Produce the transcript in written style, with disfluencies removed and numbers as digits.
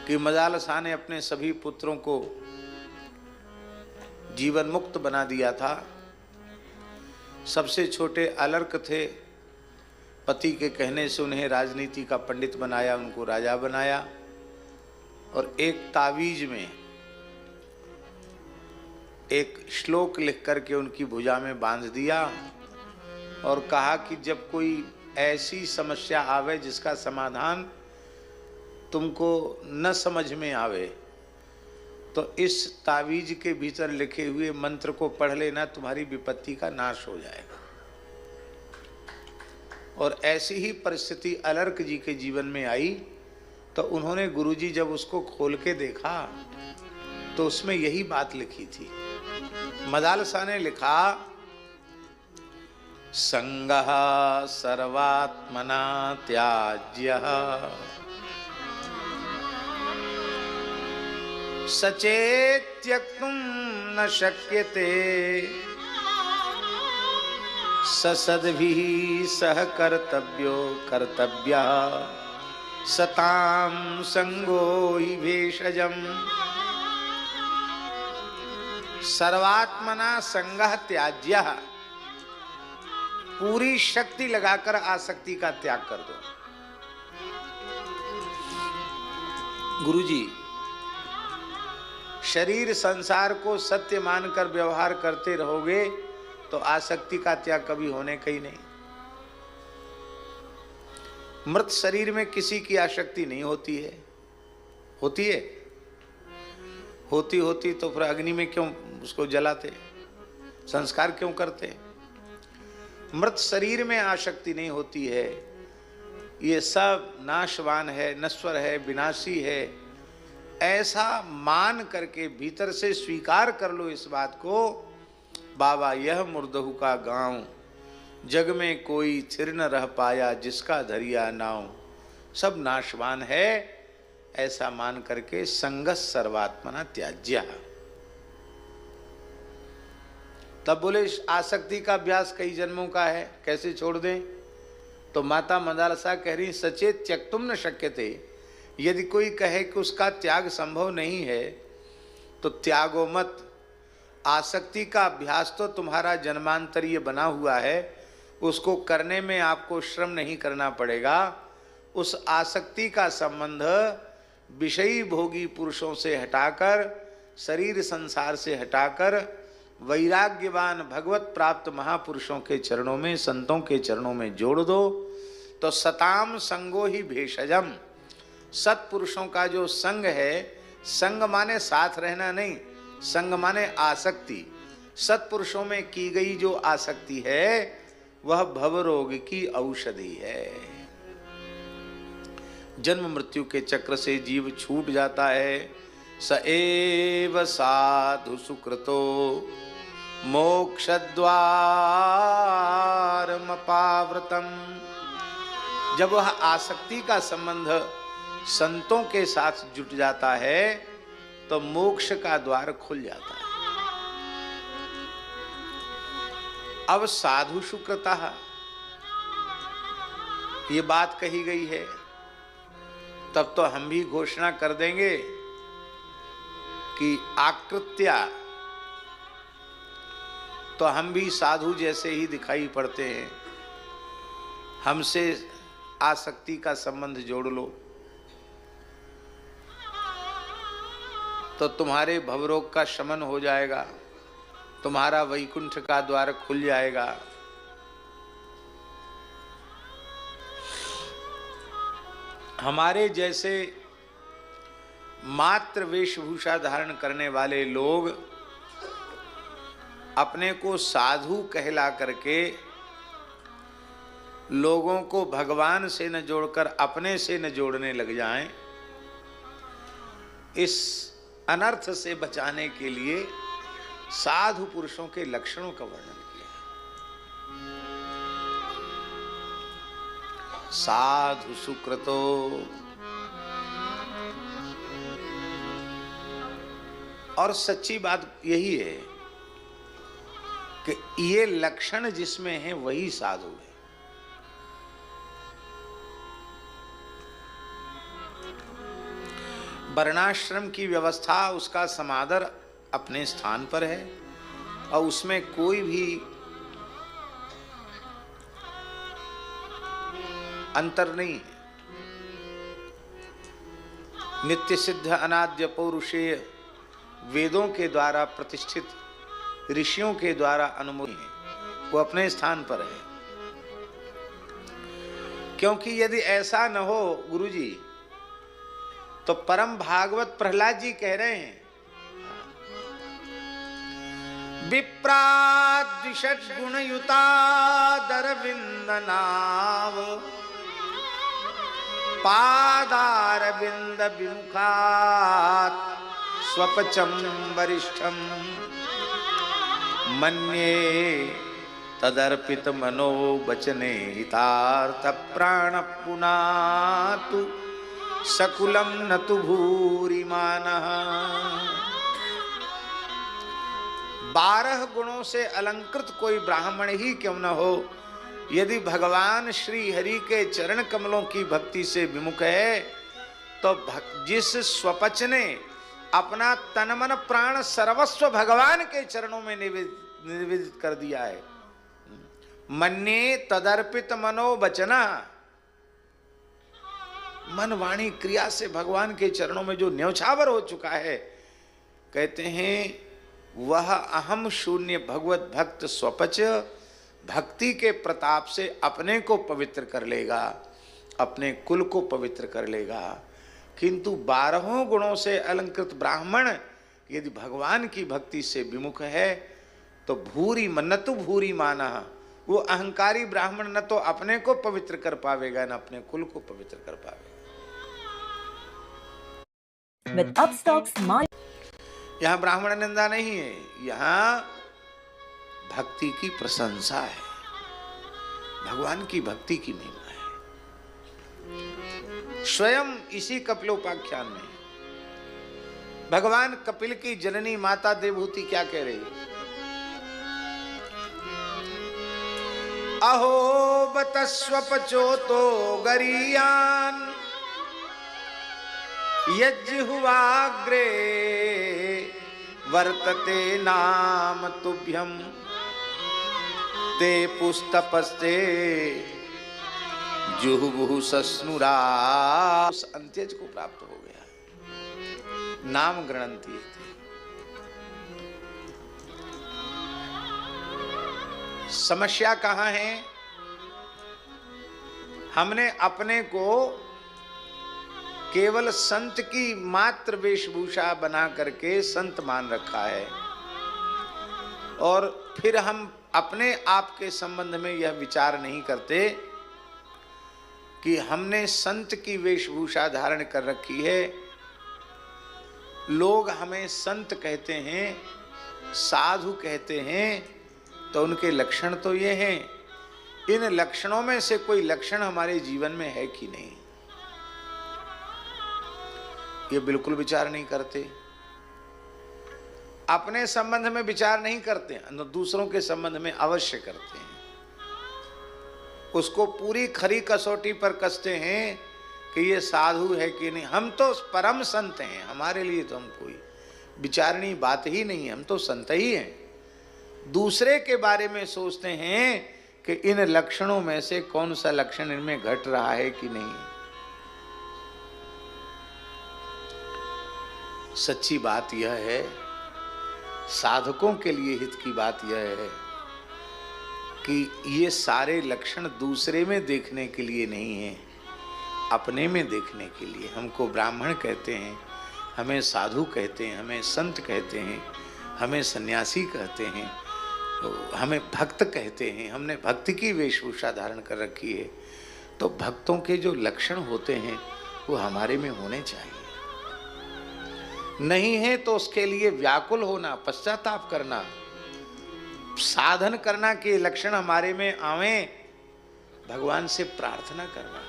कि मजालसा ने अपने सभी पुत्रों को जीवन मुक्त बना दिया था। सबसे छोटे अलर्क थे, पति के कहने से उन्हें राजनीति का पंडित बनाया, उनको राजा बनाया और एक तावीज में एक श्लोक लिख करके उनकी भुजा में बांध दिया और कहा कि जब कोई ऐसी समस्या आवे जिसका समाधान तुमको न समझ में आवे तो इस तावीज के भीतर लिखे हुए मंत्र को पढ़ लेना, तुम्हारी विपत्ति का नाश हो जाएगा। और ऐसी ही परिस्थिति अलर्क जी के जीवन में आई तो उन्होंने गुरुजी जब उसको खोल के देखा तो उसमें यही बात लिखी थी। मजालसा ने लिखा, संगः सर्वात्मना त्याज्यः सचेत त्यक्तुं न शक्यते ससद्भिः सह कर्तव्यो कर्तव्यः सतां संगो हि भेषजम्। सर्वात्मना संगः त्याज्यः, पूरी शक्ति लगाकर आसक्ति का त्याग कर दो। गुरुजी, शरीर संसार को सत्य मानकर व्यवहार करते रहोगे तो आसक्ति का त्याग कभी होने का ही नहीं। मृत शरीर में किसी की आसक्ति नहीं होती है। होती है? होती तो फिर अग्नि में क्यों उसको जलाते, संस्कार क्यों करते? मृत शरीर में आसक्ति नहीं होती है। ये सब नाशवान है, नश्वर है, विनाशी है, ऐसा मान करके भीतर से स्वीकार कर लो इस बात को। बाबा यह मुर्दहु का गांव, जग में कोई थिर न रह पाया जिसका धरिया नाव, सब नाशवान है, ऐसा मान करके संगः सर्वात्मना त्याज्य। तब बोले आसक्ति का अभ्यास कई जन्मों का है, कैसे छोड़ दें? तो माता मजालसा कह रही, सचेत त्यक्तुं न शक्यते। यदि कोई कहे कि उसका त्याग संभव नहीं है तो त्यागो मत। आसक्ति का अभ्यास तो तुम्हारा जन्मांतरीय बना हुआ है, उसको करने में आपको श्रम नहीं करना पड़ेगा। उस आसक्ति का संबंध विषयी भोगी पुरुषों से हटाकर, शरीर संसार से हटाकर वैराग्यवान भगवत प्राप्त महापुरुषों के चरणों में, संतों के चरणों में जोड़ दो तो सताम संगो ही भेषजम। सत्पुरुषों का जो संग है, संग माने साथ रहना नहीं, संग माने आसक्ति। सत्पुरुषों में की गई जो आसक्ति है वह भवरोग की औषधि है। जन्म मृत्यु के चक्र से जीव छूट जाता है। स एव साधु सुकृतो मोक्षद्वारमपावृतम्। जब वह आसक्ति का संबंध संतों के साथ जुट जाता है तो मोक्ष का द्वार खुल जाता है। अब साधु सुकृतः ये बात कही गई है, तब तो हम भी घोषणा कर देंगे कि आकृत्या तो हम भी साधु जैसे ही दिखाई पड़ते हैं। हमसे आसक्ति का संबंध जोड़ लो तो तुम्हारे भवरोग का शमन हो जाएगा, तुम्हारा वैकुंठ का द्वार खुल जाएगा। हमारे जैसे मात्र वेशभूषा धारण करने वाले लोग अपने को साधु कहला करके लोगों को भगवान से न जोड़कर अपने से न जोड़ने लग जाएं, इस अनर्थ से बचाने के लिए साधु पुरुषों के लक्षणों का वर्णन किया। साधु सुकृतो, और सच्ची बात यही है कि ये लक्षण जिसमें है वही साधु है। वर्णाश्रम की व्यवस्था, उसका समादर अपने स्थान पर है और उसमें कोई भी अंतर नहीं है। नित्य सिद्ध अनाद्य पौरुषेय वेदों के द्वारा प्रतिष्ठित, ऋषियों के द्वारा अनुमोदित है, वो अपने स्थान पर है। क्योंकि यदि ऐसा न हो गुरुजी, तो परम भागवत प्रहलाद जी कह रहे हैं, विप्राद्विषट गुणयुता दरविंदनाव पादारविंद विमुखात् स्वपचम वरिष्ठम मन्ये तदर्पित मनो वचने हितार्थ प्राण पुनातु सकुलम न तु भूरिमानः। 12 गुणों से अलंकृत कोई ब्राह्मण ही क्यों न हो, यदि भगवान श्री हरि के चरण कमलों की भक्ति से विमुख है, तो जिस स्वपच ने अपना तन मन प्राण सर्वस्व भगवान के चरणों में निवेदित कर दिया है, मन्ये तदर्पित मनो वचना, मन वाणी क्रिया से भगवान के चरणों में जो न्यौछावर हो चुका है, कहते हैं वह अहम शून्य भगवत भक्त स्वपच भक्ति के प्रताप से अपने को पवित्र कर लेगा, अपने कुल को पवित्र कर लेगा। किंतु 12 गुणों से अलंकृत ब्राह्मण यदि भगवान की भक्ति से विमुख है, तो भूरी न तो भूरी माना, वो अहंकारी ब्राह्मण न तो अपने को पवित्र कर पावेगा, न अपने कुल को पवित्र कर पावेगा। यहाँ ब्राह्मण निंदा नहीं है, यहाँ भक्ति की प्रशंसा है, भगवान की भक्ति की महिमा है। स्वयं इसी कपिलोपाख्यान में भगवान कपिल की जननी माता देवहूति क्या कह रही है? अहो बत स्वपचो तो गरीयान यज्हुवाग्रे वर्तते नाम तुभ्यम ते पुस्तपस्ते जुहुबुहु सस्नुरा। अंत्यज को प्राप्त हो गया, नाम गृणंती। समस्या कहां है? हमने अपने को केवल संत की मात्र वेशभूषा बना करके संत मान रखा है, और फिर हम अपने आप के संबंध में यह विचार नहीं करते कि हमने संत की वेशभूषा धारण कर रखी है। लोग हमें संत कहते हैं, साधु कहते हैं, तो उनके लक्षण तो ये हैं। इन लक्षणों में से कोई लक्षण हमारे जीवन में है कि नहीं, ये बिल्कुल विचार नहीं करते। अपने संबंध में विचार नहीं करते, दूसरों के संबंध में अवश्य करते हैं। उसको पूरी खरी कसौटी पर कसते हैं कि ये साधु है कि नहीं। हम तो परम संत हैं, हमारे लिए तो हम कोई विचारणी बात ही नहीं है, हम तो संत ही हैं। दूसरे के बारे में सोचते हैं कि इन लक्षणों में से कौन सा लक्षण इनमें घट रहा है कि नहीं। सच्ची बात यह है, साधकों के लिए हित की बात यह है कि ये सारे लक्षण दूसरे में देखने के लिए नहीं है, अपने में देखने के लिए। हमको ब्राह्मण कहते हैं, हमें साधु कहते हैं, हमें संत कहते हैं, हमें सन्यासी कहते हैं, हमें भक्त कहते हैं। हमने भक्ति की वेशभूषा धारण कर रखी है, तो भक्तों के जो लक्षण होते हैं वो हमारे में होने चाहिए। नहीं है तो उसके लिए व्याकुल होना, पश्चाताप करना, साधन करना कि लक्षण हमारे में आवे, भगवान से प्रार्थना करना।